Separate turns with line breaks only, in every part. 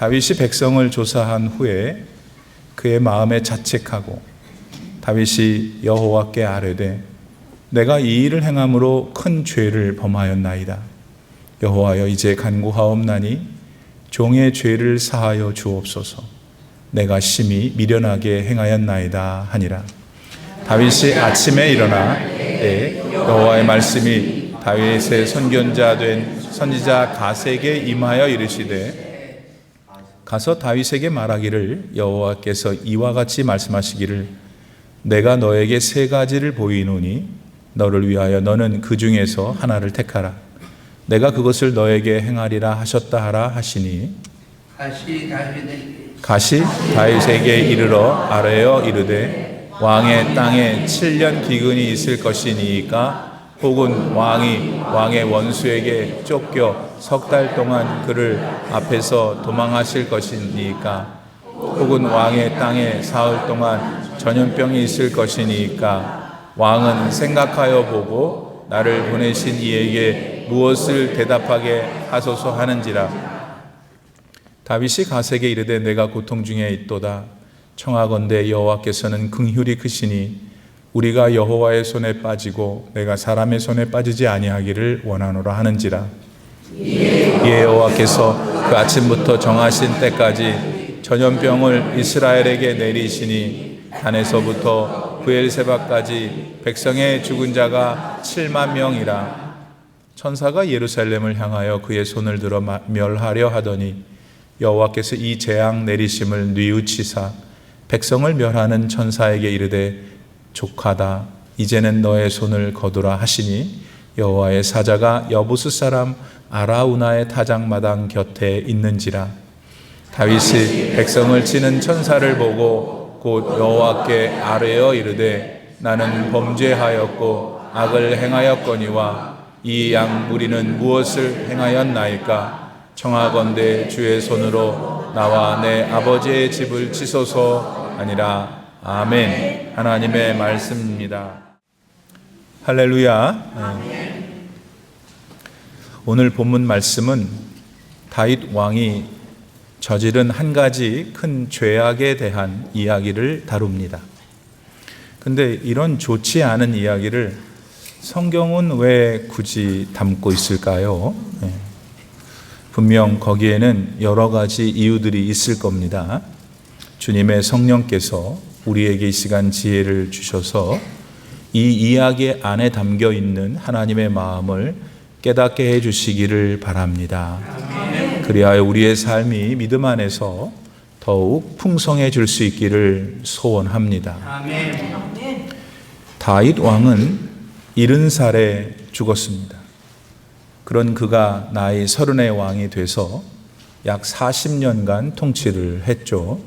다윗이 백성을 조사한 후에 그의 마음에 자책하고 다윗이 여호와께 아뢰되 내가 이 일을 행함으로 큰 죄를 범하였나이다. 여호와여 이제 간구하옵나니 종의 죄를 사하여 주옵소서. 내가 심히 미련하게 행하였나이다 하니라. 다윗이 아침에 일어나 여호와의 말씀이 다윗의 선견자 된 선지자 갓에게 임하여 이르시되 가서 다윗에게 말하기를 여호와께서 이와 같이 말씀하시기를 내가 너에게 세 가지를 보이노니 너를 위하여 너는 그 중에서 하나를 택하라. 내가 그것을 너에게 행하리라 하셨다 하라 하시니 갓이 다윗에게 이르러 아뢰어 이르되 왕의 땅에 7년 기근이 있을 것이니까 혹은 왕의 원수에게 쫓겨 석 달 동안 그를 앞에서 도망하실 것이니까 혹은 왕의 땅에 사흘 동안 전염병이 있을 것이니까 왕은 생각하여 보고 나를 보내신 이에게 무엇을 대답하게 하소서 하는지라. 다윗이 갓에게 이르되 내가 고통 중에 있도다. 청하건대 여호와께서는 긍휼이 크시니 우리가 여호와의 손에 빠지고 내가 사람의 손에 빠지지 아니하기를 원하노라 하는지라. 이에 여호와께서 그 아침부터 정하신 때까지 전염병을 이스라엘에게 내리시니 단에서부터 브엘세바까지 백성의 죽은 자가 7만 명이라. 천사가 예루살렘을 향하여 그의 손을 들어 멸하려 하더니 여호와께서 이 재앙 내리심을 뉘우치사 백성을 멸하는 천사에게 이르되 족하다. 이제는 너의 손을 거두라 하시니 여호와의 사자가 여부스 사람 아라우나의 타작마당 곁에 있는지라. 다윗이 백성을 치는 천사를 보고 곧 여호와께 아뢰어 이르되 나는 범죄하였고 악을 행하였거니와 이 양 무리는 무엇을 행하였나이까. 청하건대 주의 손으로 나와 내 아버지의 집을 치소서 하니라. 아멘. 하나님의 말씀입니다. 할렐루야. 아멘. 오늘 본문 말씀은 다윗 왕이 저지른 한 가지 큰 죄악에 대한 이야기를 다룹니다. 근데 이런 좋지 않은 이야기를 성경은 왜 굳이 담고 있을까요? 분명 거기에는 여러 가지 이유들이 있을 겁니다. 주님의 성령께서 우리에게 이 시간 지혜를 주셔서 이 이야기 안에 담겨 있는 하나님의 마음을 깨닫게 해 주시기를 바랍니다. 그리하여 우리의 삶이 믿음 안에서 더욱 풍성해질 수 있기를 소원합니다. 다윗 왕은 70살에 죽었습니다. 그런 그가 나이 30의 왕이 돼서 약 40년간 통치를 했죠.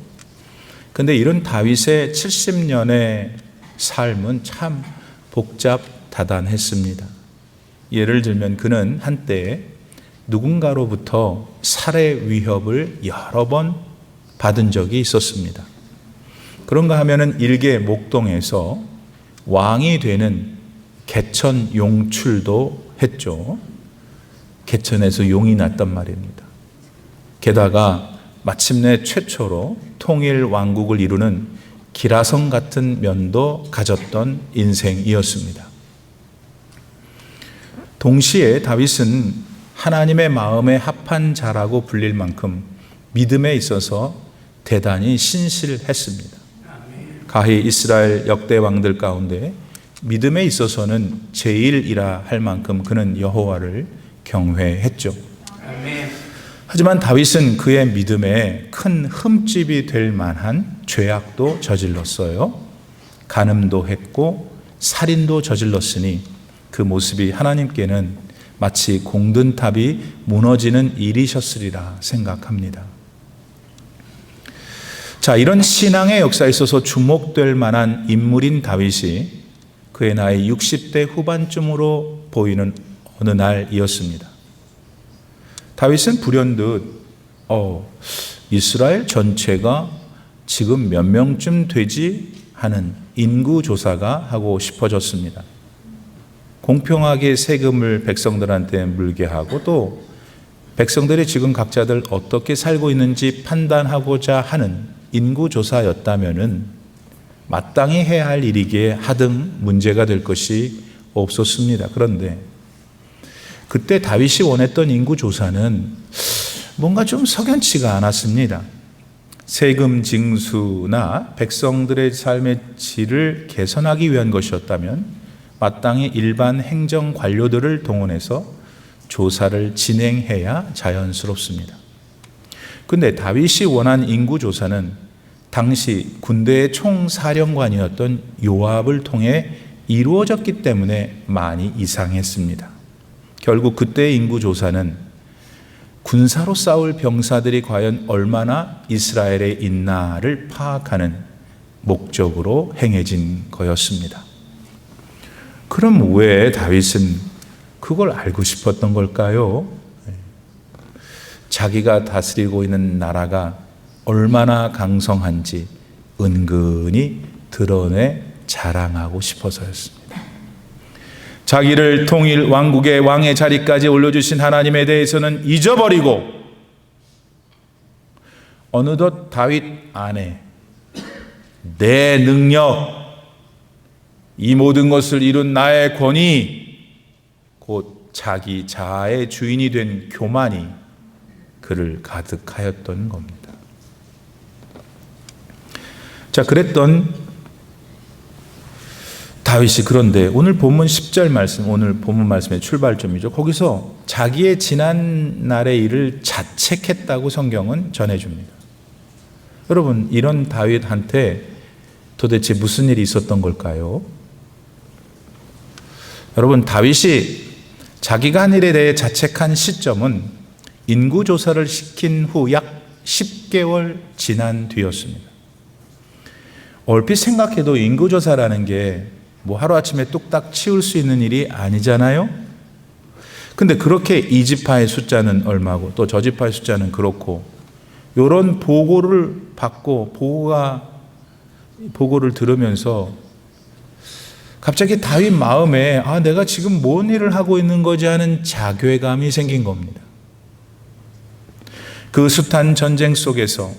근데 이런 다윗의 70년의 삶은 참 복잡다단했습니다. 예를 들면 그는 한때 누군가로부터 살해 위협을 여러 번 받은 적이 있었습니다. 그런가 하면은 일개 목동에서 왕이 되는 개천 용출도 했죠. 개천에서 용이 났단 말입니다. 게다가 마침내 최초로 통일 왕국을 이루는 기라성 같은 면도 가졌던 인생이었습니다. 동시에 다윗은 하나님의 마음에 합한 자라고 불릴 만큼 믿음에 있어서 대단히 신실했습니다. 가히 이스라엘 역대 왕들 가운데 믿음에 있어서는 제일이라 할 만큼 그는 여호와를 경외했죠. 하지만 다윗은 그의 믿음에 큰 흠집이 될 만한 죄악도 저질렀어요. 간음도 했고 살인도 저질렀으니 그 모습이 하나님께는 마치 공든탑이 무너지는 일이셨으리라 생각합니다. 자, 이런 신앙의 역사에 있어서 주목될 만한 인물인 다윗이 그의 나이 60대 후반쯤으로 보이는 어느 날이었습니다. 다윗은 불현듯 이스라엘 전체가 지금 몇 명쯤 되지 하는 인구조사가 하고 싶어졌습니다. 공평하게 세금을 백성들한테 물게 하고 또 백성들이 지금 각자들 어떻게 살고 있는지 판단하고자 하는 인구조사였다면은 마땅히 해야 할 일이기에 하등 문제가 될 것이 없었습니다. 그런데 그때 다윗이 원했던 인구조사는 뭔가 좀 석연치가 않았습니다. 세금 징수나 백성들의 삶의 질을 개선하기 위한 것이었다면 마땅히 일반 행정 관료들을 동원해서 조사를 진행해야 자연스럽습니다. 그런데 다윗이 원한 인구조사는 당시 군대의 총사령관이었던 요압을 통해 이루어졌기 때문에 많이 이상했습니다. 결국 그때의 인구조사는 군사로 싸울 병사들이 과연 얼마나 이스라엘에 있나를 파악하는 목적으로 행해진 거였습니다. 그럼 왜 다윗은 그걸 알고 싶었던 걸까요? 자기가 다스리고 있는 나라가 얼마나 강성한지 은근히 드러내 자랑하고 싶어서였습니다. 자기를 통일 왕국의 왕의 자리까지 올려주신 하나님에 대해서는 잊어버리고 어느덧 다윗 안에 내 능력, 이 모든 것을 이룬 나의 권위, 곧 자기 자아의 주인이 된 교만이 그를 가득하였던 겁니다. 자, 그랬던 다윗이 그런데 오늘 본문 10절 말씀, 오늘 본문 말씀의 출발점이죠. 거기서 자기의 지난 날의 일을 자책했다고 성경은 전해줍니다. 여러분, 이런 다윗한테 도대체 무슨 일이 있었던 걸까요? 여러분, 다윗이 자기가 한 일에 대해 자책한 시점은 인구조사를 시킨 후 약 10개월 지난 뒤였습니다. 얼핏 생각해도 인구조사라는 게 뭐 하루아침에 뚝딱 치울 수 있는 일이 아니잖아요. 근데 그렇게 이 지파의 숫자는 얼마고 또 저 지파의 숫자는 그렇고 이런 보고를 받고 보고를 들으면서 갑자기 다윗 마음에 내가 지금 뭔 일을 하고 있는 거지 하는 자괴감이 생긴 겁니다. 그 숱한 전쟁 속에서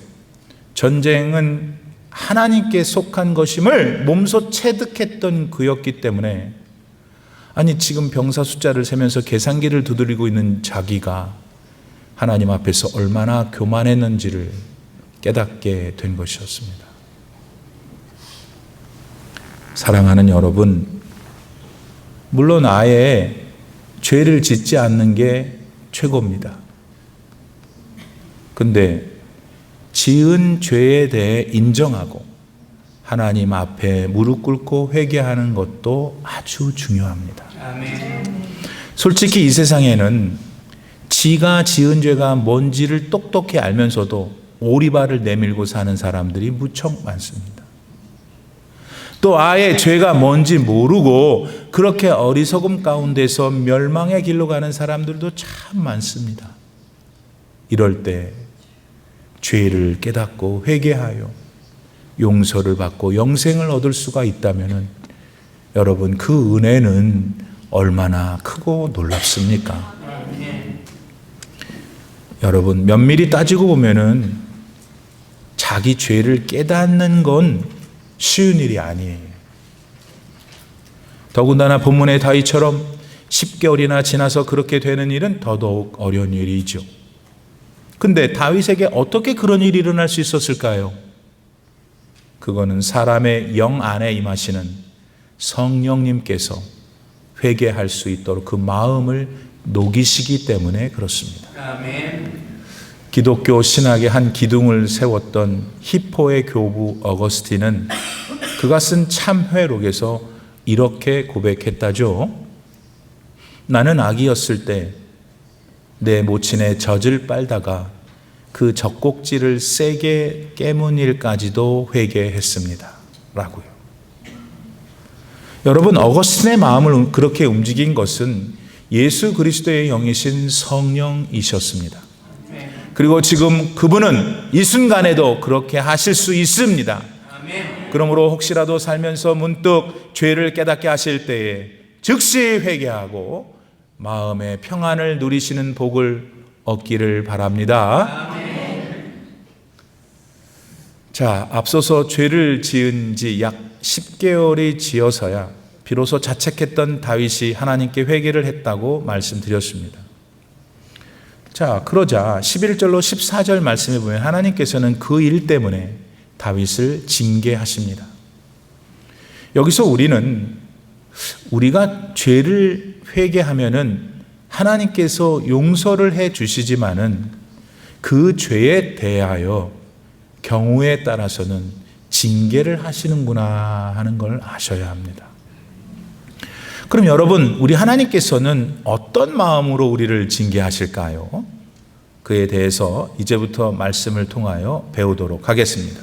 전쟁은 하나님께 속한 것임을 몸소 체득했던 그였기 때문에 지금 병사 숫자를 세면서 계산기를 두드리고 있는 자기가 하나님 앞에서 얼마나 교만했는지를 깨닫게 된 것이었습니다. 사랑하는 여러분, 물론 아예 죄를 짓지 않는 게 최고입니다. 근데 지은 죄에 대해 인정하고 하나님 앞에 무릎 꿇고 회개하는 것도 아주 중요합니다. 솔직히 이 세상에는 지가 지은 죄가 뭔지를 똑똑히 알면서도 오리발을 내밀고 사는 사람들이 무척 많습니다. 또 아예 죄가 뭔지 모르고 그렇게 어리석음 가운데서 멸망의 길로 가는 사람들도 참 많습니다. 이럴 때 죄를 깨닫고 회개하여 용서를 받고 영생을 얻을 수가 있다면 여러분, 그 은혜는 얼마나 크고 놀랍습니까? 여러분, 면밀히 따지고 보면은 자기 죄를 깨닫는 건 쉬운 일이 아니에요. 더군다나 본문의 다윗처럼 10개월이나 지나서 그렇게 되는 일은 더더욱 어려운 일이죠. 근데 다윗에게 어떻게 그런 일이 일어날 수 있었을까요? 그거는 사람의 영 안에 임하시는 성령님께서 회개할 수 있도록 그 마음을 녹이시기 때문에 그렇습니다. 아멘. 기독교 신학의 한 기둥을 세웠던 히포의 교부 어거스틴은 그가 쓴 참회록에서 이렇게 고백했다죠. 나는 아기였을 때 내 모친의 젖을 빨다가 그 젖꼭지를 세게 깨문 일까지도 회개했습니다. 라고요. 여러분, 어거스틴의 마음을 그렇게 움직인 것은 예수 그리스도의 영이신 성령이셨습니다. 그리고 지금 그분은 이 순간에도 그렇게 하실 수 있습니다. 그러므로 혹시라도 살면서 문득 죄를 깨닫게 하실 때에 즉시 회개하고 마음의 평안을 누리시는 복을 얻기를 바랍니다. 자, 앞서서 죄를 지은 지 약 10개월이 지어서야 비로소 자책했던 다윗이 하나님께 회개를 했다고 말씀드렸습니다. 자, 그러자 11절로 14절 말씀에 보면 하나님께서는 그 일 때문에 다윗을 징계하십니다. 여기서 우리가 죄를 회개하면은 하나님께서 용서를 해 주시지만은 그 죄에 대하여 경우에 따라서는 징계를 하시는구나 하는 걸 아셔야 합니다. 그럼 여러분, 우리 하나님께서는 어떤 마음으로 우리를 징계하실까요? 그에 대해서 이제부터 말씀을 통하여 배우도록 하겠습니다.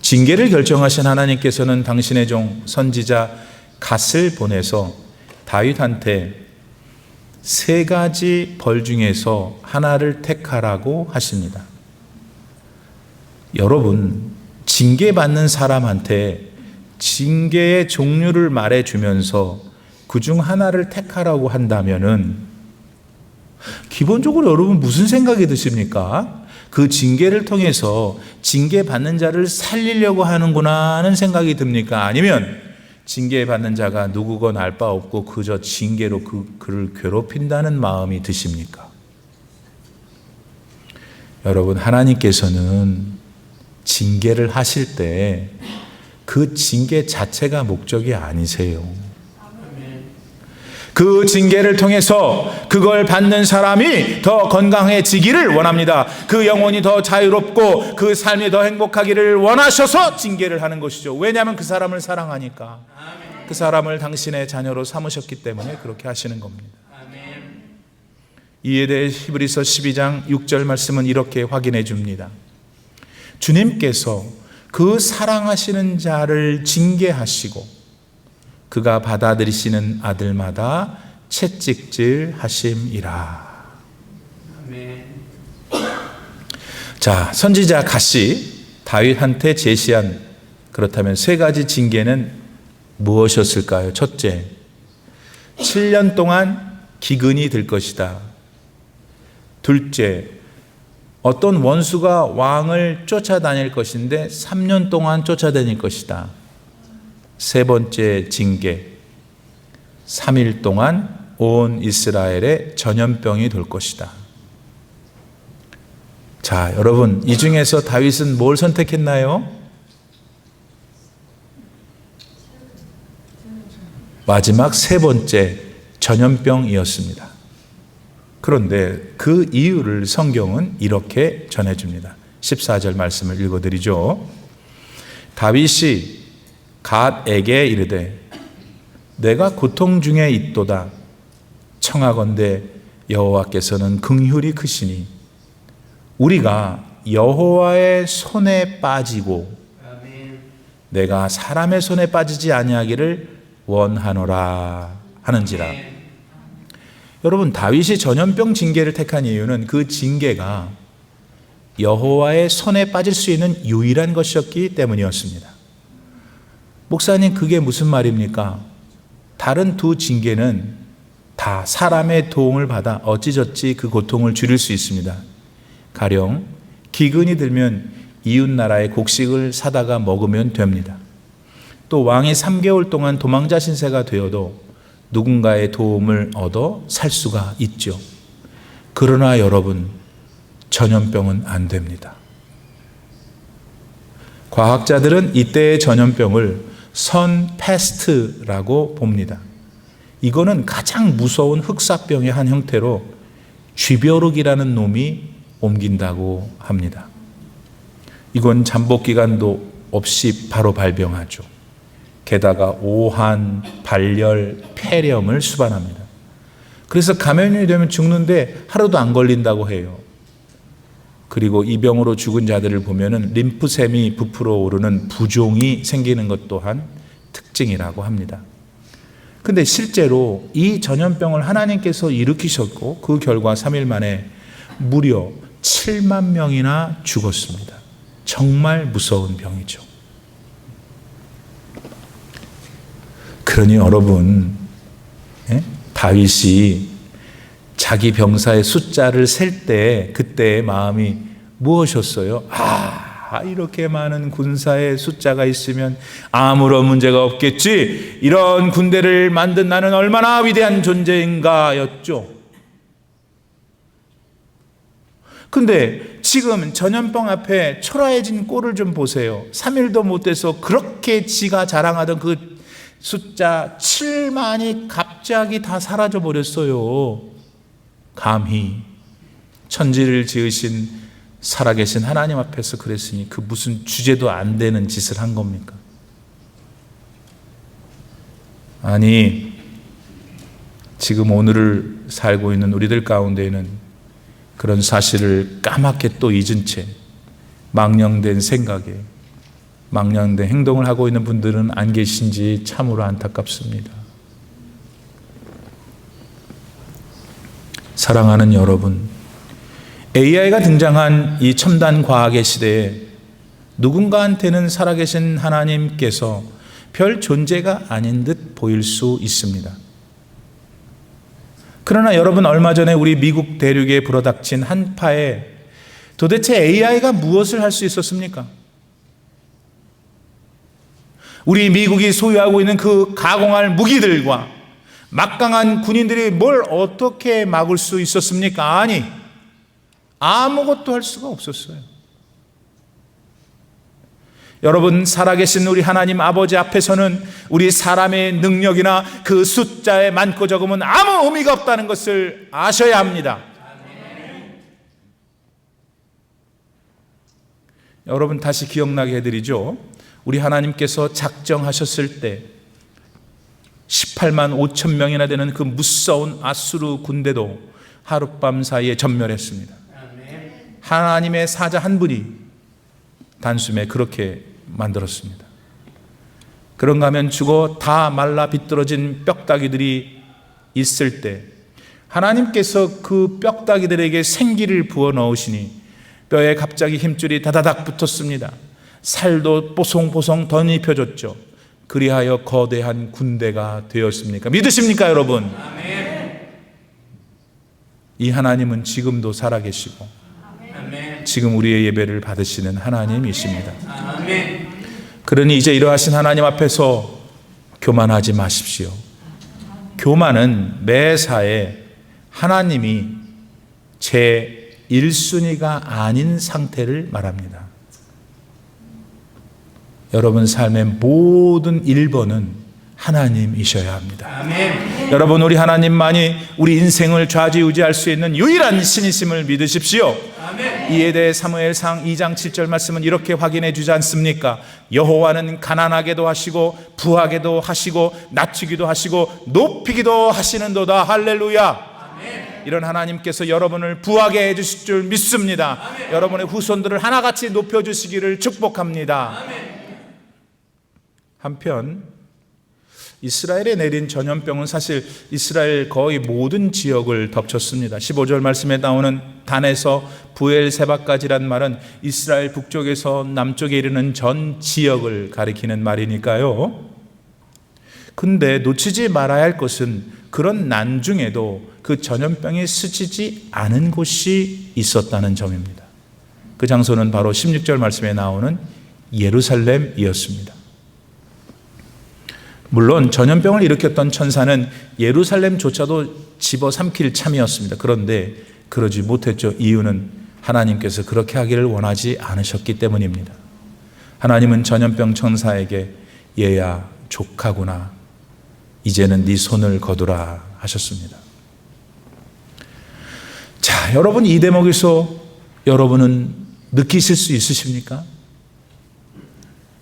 징계를 결정하신 하나님께서는 당신의 종 선지자 갓을 보내서 다윗한테 3가지 벌 중에서 하나를 택하라고 하십니다. 여러분, 징계받는 사람한테 징계의 종류를 말해주면서 그중 하나를 택하라고 한다면은 기본적으로 여러분 무슨 생각이 드십니까? 그 징계를 통해서 징계받는 자를 살리려고 하는구나 하는 생각이 듭니까? 아니면 징계받는 자가 누구건 알 바 없고 그저 징계로 그를 괴롭힌다는 마음이 드십니까? 여러분, 하나님께서는 징계를 하실 때 그 징계 자체가 목적이 아니세요. 그 징계를 통해서 그걸 받는 사람이 더 건강해지기를 원합니다. 그 영혼이 더 자유롭고 그 삶이 더 행복하기를 원하셔서 징계를 하는 것이죠. 왜냐하면 그 사람을 사랑하니까. 그 사람을 당신의 자녀로 삼으셨기 때문에 그렇게 하시는 겁니다. 이에 대해 히브리서 12장 6절 말씀은 이렇게 확인해 줍니다. 주님께서 그 사랑하시는 자를 징계하시고 그가 받아들이시는 아들마다 채찍질 하심이라. 자, 선지자 갓이 다윗한테 제시한 그렇다면 3가지 징계는 무엇이었을까요? 첫째, 7년 동안 기근이 들 것이다. 둘째, 어떤 원수가 왕을 쫓아다닐 것인데 3년 동안 쫓아다닐 것이다. 세 번째 징계, 3일 동안 온 이스라엘에 전염병이 돌 것이다. 자, 여러분, 이 중에서 다윗은 뭘 선택했나요? 마지막 3번째 전염병이었습니다. 그런데 그 이유를 성경은 이렇게 전해줍니다. 14절 말씀을 읽어드리죠. 다윗이 갓에게 이르되 내가 고통 중에 있도다. 청하건대 여호와께서는 긍휼이 크시니 우리가 여호와의 손에 빠지고 내가 사람의 손에 빠지지 아니하기를 원하노라 하는지라. 여러분, 다윗이 전염병 징계를 택한 이유는 그 징계가 여호와의 손에 빠질 수 있는 유일한 것이었기 때문이었습니다. 목사님, 그게 무슨 말입니까? 다른 2 징계는 다 사람의 도움을 받아 어찌저찌 그 고통을 줄일 수 있습니다. 가령 기근이 들면 이웃 나라의 곡식을 사다가 먹으면 됩니다. 또 왕이 3개월 동안 도망자 신세가 되어도 누군가의 도움을 얻어 살 수가 있죠. 그러나 여러분, 전염병은 안 됩니다. 과학자들은 이때의 전염병을 선패스트라고 봅니다. 이거는 가장 무서운 흑사병의 한 형태로 쥐벼룩이라는 놈이 옮긴다고 합니다. 이건 잠복 기간도 없이 바로 발병하죠. 게다가 오한, 발열, 폐렴을 수반합니다. 그래서 감염이 되면 죽는데 하루도 안 걸린다고 해요. 그리고 이 병으로 죽은 자들을 보면은 림프샘이 부풀어 오르는 부종이 생기는 것 또한 특징이라고 합니다. 근데 실제로 이 전염병을 하나님께서 일으키셨고 그 결과 3일 만에 무려 7만 명이나 죽었습니다. 정말 무서운 병이죠. 그러니 여러분, 다윗이 자기 병사의 숫자를 셀 때 그때의 마음이 무엇이었어요? 이렇게 많은 군사의 숫자가 있으면 아무런 문제가 없겠지. 이런 군대를 만든 나는 얼마나 위대한 존재인가 였죠. 근데 지금 전염병 앞에 초라해진 꼴을 좀 보세요. 3일도 못 돼서 그렇게 지가 자랑하던 그 숫자 7만이 갑자기 다 사라져 버렸어요. 감히 천지를 지으신 살아계신 하나님 앞에서 그랬으니 그 무슨 주제도 안 되는 짓을 한 겁니까? 아니, 지금 오늘을 살고 있는 우리들 가운데에는 그런 사실을 까맣게 또 잊은 채 망령된 생각에 망령된 행동을 하고 있는 분들은 안 계신지 참으로 안타깝습니다. 사랑하는 여러분, AI가 등장한 이 첨단 과학의 시대에 누군가한테는 살아계신 하나님께서 별 존재가 아닌 듯 보일 수 있습니다. 그러나 여러분, 얼마 전에 우리 미국 대륙에 불어닥친 한파에 도대체 AI가 무엇을 할 수 있었습니까? 우리 미국이 소유하고 있는 그 가공할 무기들과 막강한 군인들이 뭘 어떻게 막을 수 있었습니까? 아니, 아무것도 할 수가 없었어요. 여러분, 살아계신 우리 하나님 아버지 앞에서는 우리 사람의 능력이나 그 숫자의 많고 적음은 아무 의미가 없다는 것을 아셔야 합니다. 여러분, 다시 기억나게 해드리죠. 우리 하나님께서 작정하셨을 때 18만 5천 명이나 되는 그 무서운 아수르 군대도 하룻밤 사이에 전멸했습니다. 하나님의 사자 한 분이 단숨에 그렇게 만들었습니다. 그런가 하면 죽어 다 말라 비뚤어진 뼈다귀들이 있을 때 하나님께서 그 뼈다귀들에게 생기를 부어 넣으시니 뼈에 갑자기 힘줄이 다다닥 붙었습니다. 살도 뽀송뽀송 덧입혀졌죠. 그리하여 거대한 군대가 되었습니까? 믿으십니까, 여러분?
아멘.
이 하나님은 지금도 살아계시고
아멘.
지금 우리의 예배를 받으시는 하나님이십니다.
아멘.
그러니 이제 이러하신 하나님 앞에서 교만하지 마십시오. 교만은 매사에 하나님이 제 1순위가 아닌 상태를 말합니다. 여러분 삶의 모든 1번은 하나님이셔야 합니다.
아멘.
여러분, 우리 하나님만이 우리 인생을 좌지우지할 수 있는 유일한 신이심을 믿으십시오.
아멘.
이에 대해 사무엘상 2장 7절 말씀은 이렇게 확인해 주지 않습니까? 여호와는 가난하게도 하시고 부하게도 하시고 낮추기도 하시고 높이기도 하시는도다. 할렐루야. 이런 하나님께서 여러분을 부하게 해주실 줄 믿습니다.
아멘.
여러분의 후손들을 하나같이 높여주시기를 축복합니다.
아멘.
한편 이스라엘에 내린 전염병은 사실 이스라엘 거의 모든 지역을 덮쳤습니다. 15절 말씀에 나오는 단에서 부엘세바까지란 말은 이스라엘 북쪽에서 남쪽에 이르는 전 지역을 가리키는 말이니까요. 근데 놓치지 말아야 할 것은 그런 난중에도 그 전염병이 스치지 않은 곳이 있었다는 점입니다. 그 장소는 바로 16절 말씀에 나오는 예루살렘이었습니다. 물론 전염병을 일으켰던 천사는 예루살렘조차도 집어삼킬 참이었습니다. 그런데 그러지 못했죠. 이유는 하나님께서 그렇게 하기를 원하지 않으셨기 때문입니다. 하나님은 전염병 천사에게 얘야 족하구나, 이제는 네 손을 거두라 하셨습니다. 자, 여러분, 이 대목에서 여러분은 느끼실 수 있으십니까?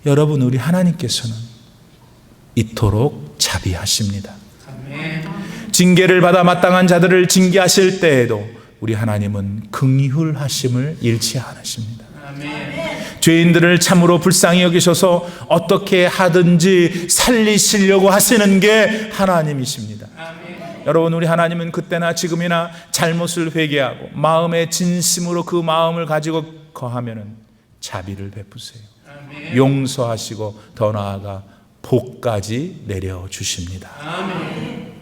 여러분, 우리 하나님께서는 이토록 자비하십니다.
아멘.
징계를 받아 마땅한 자들을 징계하실 때에도 우리 하나님은 긍휼하심을 잃지 않으십니다.
아멘.
죄인들을 참으로 불쌍히 여기셔서 어떻게 하든지 살리시려고 하시는 게 하나님이십니다.
아멘.
여러분, 우리 하나님은 그때나 지금이나 잘못을 회개하고 마음의 진심으로 그 마음을 가지고 거하면은 자비를 베푸세요.
아멘.
용서하시고 더 나아가 복까지 내려주십니다.
아멘.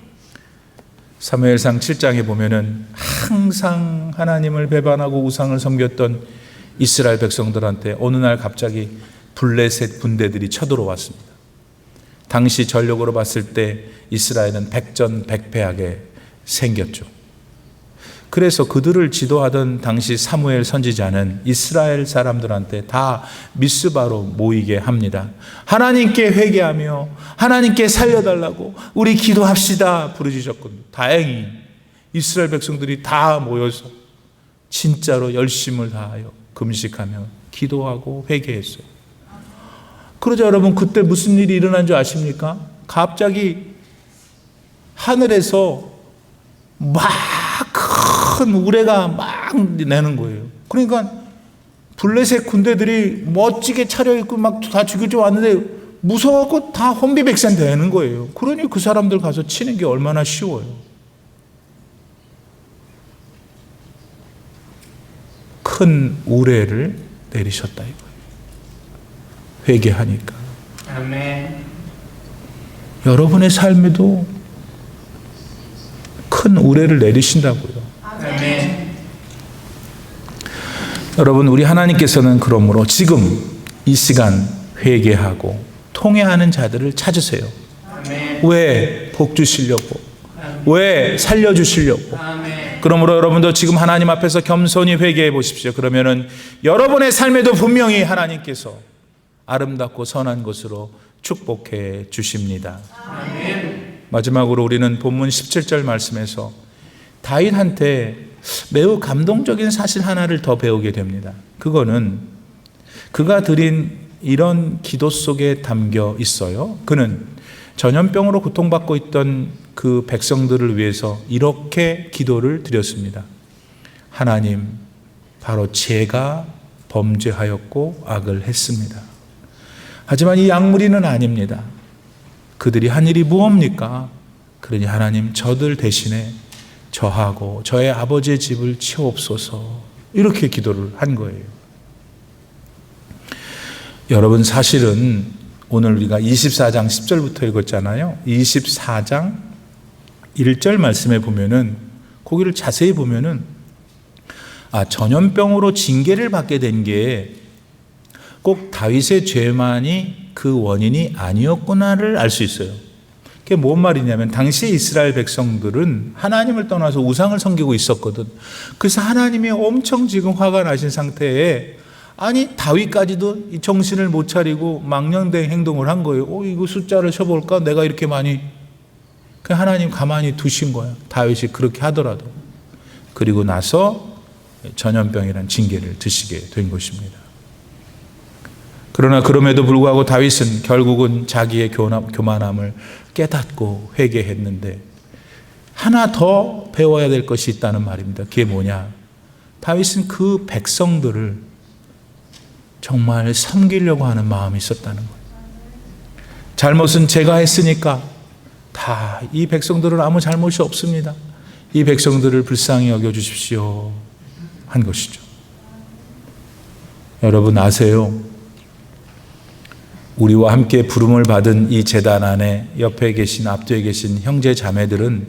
사무엘상 7장에 보면은 항상 하나님을 배반하고 우상을 섬겼던 이스라엘 백성들한테 어느 날 갑자기 블레셋 군대들이 쳐들어왔습니다. 당시 전력으로 봤을 때 이스라엘은 백전백패하게 생겼죠. 그래서 그들을 지도하던 당시 사무엘 선지자는 이스라엘 사람들한테 다 미스바로 모이게 합니다. 하나님께 회개하며 하나님께 살려달라고 우리 기도합시다 부르짖었거든요. 다행히 이스라엘 백성들이 다 모여서 진짜로 열심을 다하여 금식하며 기도하고 회개했어요. 그러자 여러분, 그때 무슨 일이 일어난 줄 아십니까? 갑자기 하늘에서 막 큰 우레가 막 내는 거예요. 그러니까 블레셋 군대들이 멋지게 차려입고 막 다 죽이려 왔는데 무서워갖고 다 혼비백산 되는 거예요. 그러니 그 사람들 가서 치는 게 얼마나 쉬워요. 큰 우레를 내리셨다 이거예요. 회개하니까.
아멘.
여러분의 삶에도 큰 우레를 내리신다고요.
아멘.
여러분, 우리 하나님께서는 그러므로 지금 이 시간 회개하고 통회하는 자들을 찾으세요.
아멘.
왜? 복 주시려고. 왜? 살려주시려고.
아멘.
그러므로 여러분도 지금 하나님 앞에서 겸손히 회개해 보십시오. 그러면은 여러분의 삶에도 분명히 하나님께서 아름답고 선한 것으로 축복해 주십니다.
아멘.
마지막으로 우리는 본문 17절 말씀에서 다윗한테 매우 감동적인 사실 하나를 더 배우게 됩니다. 그거는 그가 드린 이런 기도 속에 담겨 있어요. 그는 전염병으로 고통받고 있던 그 백성들을 위해서 이렇게 기도를 드렸습니다. 하나님, 바로 제가 범죄하였고 악을 했습니다. 하지만 이 약물이는 아닙니다. 그들이 한 일이 무엇입니까? 그러니 하나님, 저들 대신에 저하고 저의 아버지의 집을 치옵소서, 이렇게 기도를 한 거예요. 여러분, 사실은 오늘 우리가 24장 10절부터 읽었잖아요. 24장 1절 말씀에 보면은, 거기를 자세히 보면은 전염병으로 징계를 받게 된 게 꼭 다윗의 죄만이 그 원인이 아니었구나를 알 수 있어요. 그게 뭔 말이냐면, 당시에 이스라엘 백성들은 하나님을 떠나서 우상을 섬기고 있었거든. 그래서 하나님이 엄청 지금 화가 나신 상태에, 아니 다윗까지도 이 정신을 못 차리고 망령된 행동을 한 거예요. 이거 숫자를 쳐볼까? 내가 이렇게 많이. 그냥 하나님 가만히 두신 거야. 다윗이 그렇게 하더라도. 그리고 나서 전염병이라는 징계를 드시게 된 것입니다. 그러나 그럼에도 불구하고 다윗은 결국은 자기의 교만함을 깨닫고 회개했는데, 하나 더 배워야 될 것이 있다는 말입니다. 그게 뭐냐? 다윗은 그 백성들을 정말 섬기려고 하는 마음이 있었다는 거예요. 잘못은 제가 했으니까 다 이 백성들은 아무 잘못이 없습니다. 이 백성들을 불쌍히 여겨주십시오 한 것이죠. 여러분 아세요? 우리와 함께 부름을 받은 이 제단 안에 옆에 계신, 앞뒤에 계신 형제 자매들은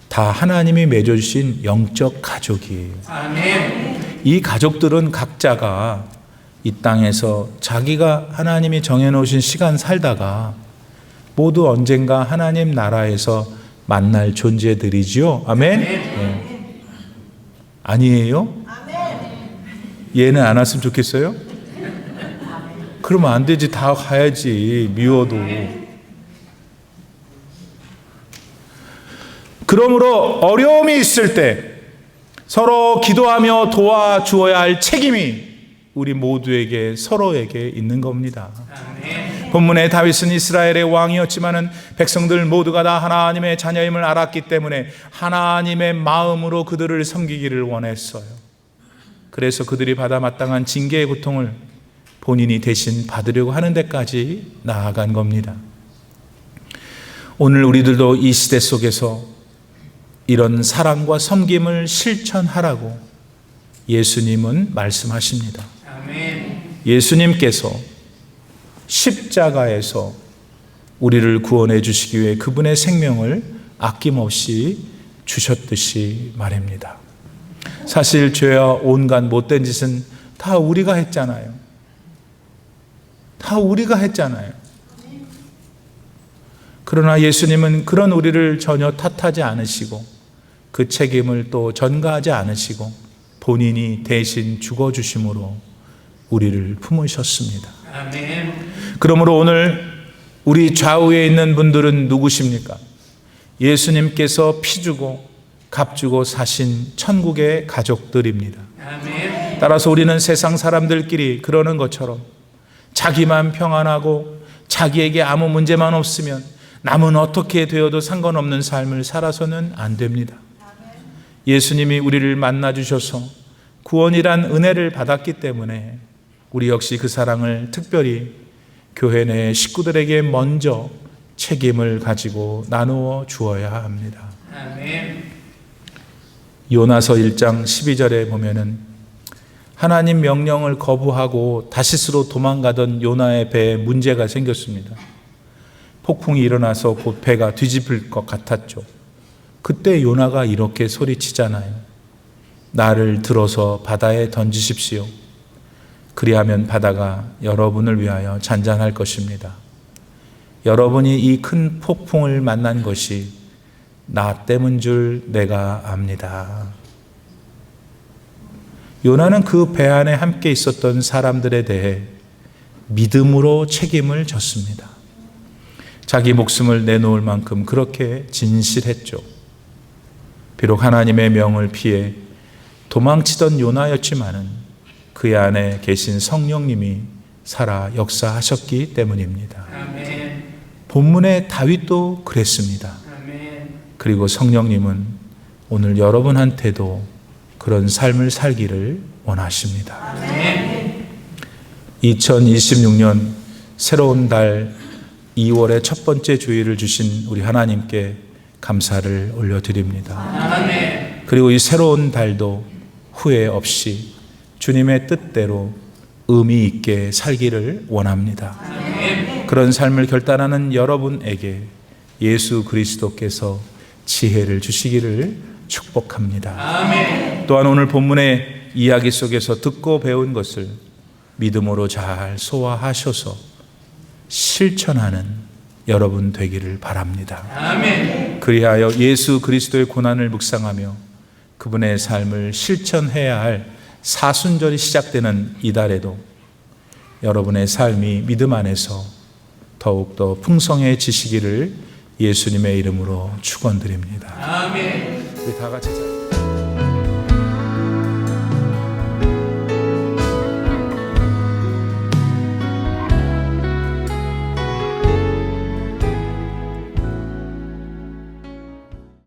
다 하나님이 맺어주신 영적 가족이에요.
아멘.
이 가족들은 각자가 이 땅에서 자기가 하나님이 정해놓으신 시간 살다가 모두 언젠가 하나님 나라에서 만날 존재들이지요. 아멘? 네. 아니에요? 얘는 안 왔으면 좋겠어요? 그러면 안 되지. 다 가야지. 미워도. 그러므로 어려움이 있을 때 서로 기도하며 도와주어야 할 책임이 우리 모두에게, 서로에게 있는 겁니다.
아멘.
본문에 다윗은 이스라엘의 왕이었지만은 백성들 모두가 다 하나님의 자녀임을 알았기 때문에 하나님의 마음으로 그들을 섬기기를 원했어요. 그래서 그들이 받아 마땅한 징계의 고통을 본인이 대신 받으려고 하는 데까지 나아간 겁니다. 오늘 우리들도 이 시대 속에서 이런 사랑과 섬김을 실천하라고 예수님은 말씀하십니다.
아멘.
예수님께서 십자가에서 우리를 구원해 주시기 위해 그분의 생명을 아낌없이 주셨듯이 말입니다. 사실 죄와 온갖 못된 짓은 다 우리가 했잖아요. 다 우리가 했잖아요. 그러나 예수님은 그런 우리를 전혀 탓하지 않으시고 그 책임을 또 전가하지 않으시고 본인이 대신 죽어주심으로 우리를 품으셨습니다.
아멘.
그러므로 오늘 우리 좌우에 있는 분들은 누구십니까? 예수님께서 피 주고 값 주고 사신 천국의 가족들입니다.
아멘.
따라서 우리는 세상 사람들끼리 그러는 것처럼 자기만 평안하고 자기에게 아무 문제만 없으면 남은 어떻게 되어도 상관없는 삶을 살아서는 안 됩니다. 예수님이 우리를 만나주셔서 구원이란 은혜를 받았기 때문에 우리 역시 그 사랑을 특별히 교회 내 식구들에게 먼저 책임을 가지고 나누어 주어야 합니다.
아멘.
요나서 1장 12절에 보면은 하나님 명령을 거부하고 다시스로 도망가던 요나의 배에 문제가 생겼습니다. 폭풍이 일어나서 곧 배가 뒤집힐 것 같았죠. 그때 요나가 이렇게 소리치잖아요. 나를 들어서 바다에 던지십시오. 그리하면 바다가 여러분을 위하여 잔잔할 것입니다. 여러분이 이 큰 폭풍을 만난 것이 나 때문 줄 내가 압니다. 요나는 그 배 안에 함께 있었던 사람들에 대해 믿음으로 책임을 졌습니다. 자기 목숨을 내놓을 만큼 그렇게 진실했죠. 비록 하나님의 명을 피해 도망치던 요나였지만은 그 안에 계신 성령님이 살아 역사하셨기 때문입니다.
아멘.
본문의 다윗도 그랬습니다.
아멘.
그리고 성령님은 오늘 여러분한테도 그런 삶을 살기를 원하십니다.
아멘.
2026년 새로운 달 2월의 첫 번째 주일을 주신 우리 하나님께 감사를 올려드립니다.
아멘.
그리고 이 새로운 달도 후회 없이 주님의 뜻대로 의미 있게 살기를 원합니다.
아멘.
그런 삶을 결단하는 여러분에게 예수 그리스도께서 지혜를 주시기를 축복합니다.
아멘.
또한 오늘 본문의 이야기 속에서 듣고 배운 것을 믿음으로 잘 소화하셔서 실천하는 여러분 되기를 바랍니다.
아멘.
그리하여 예수 그리스도의 고난을 묵상하며 그분의 삶을 실천해야 할 사순절이 시작되는 이달에도 여러분의 삶이 믿음 안에서 더욱더 풍성해지시기를 예수님의 이름으로 축원드립니다.
아멘.
우리 다 같이 잘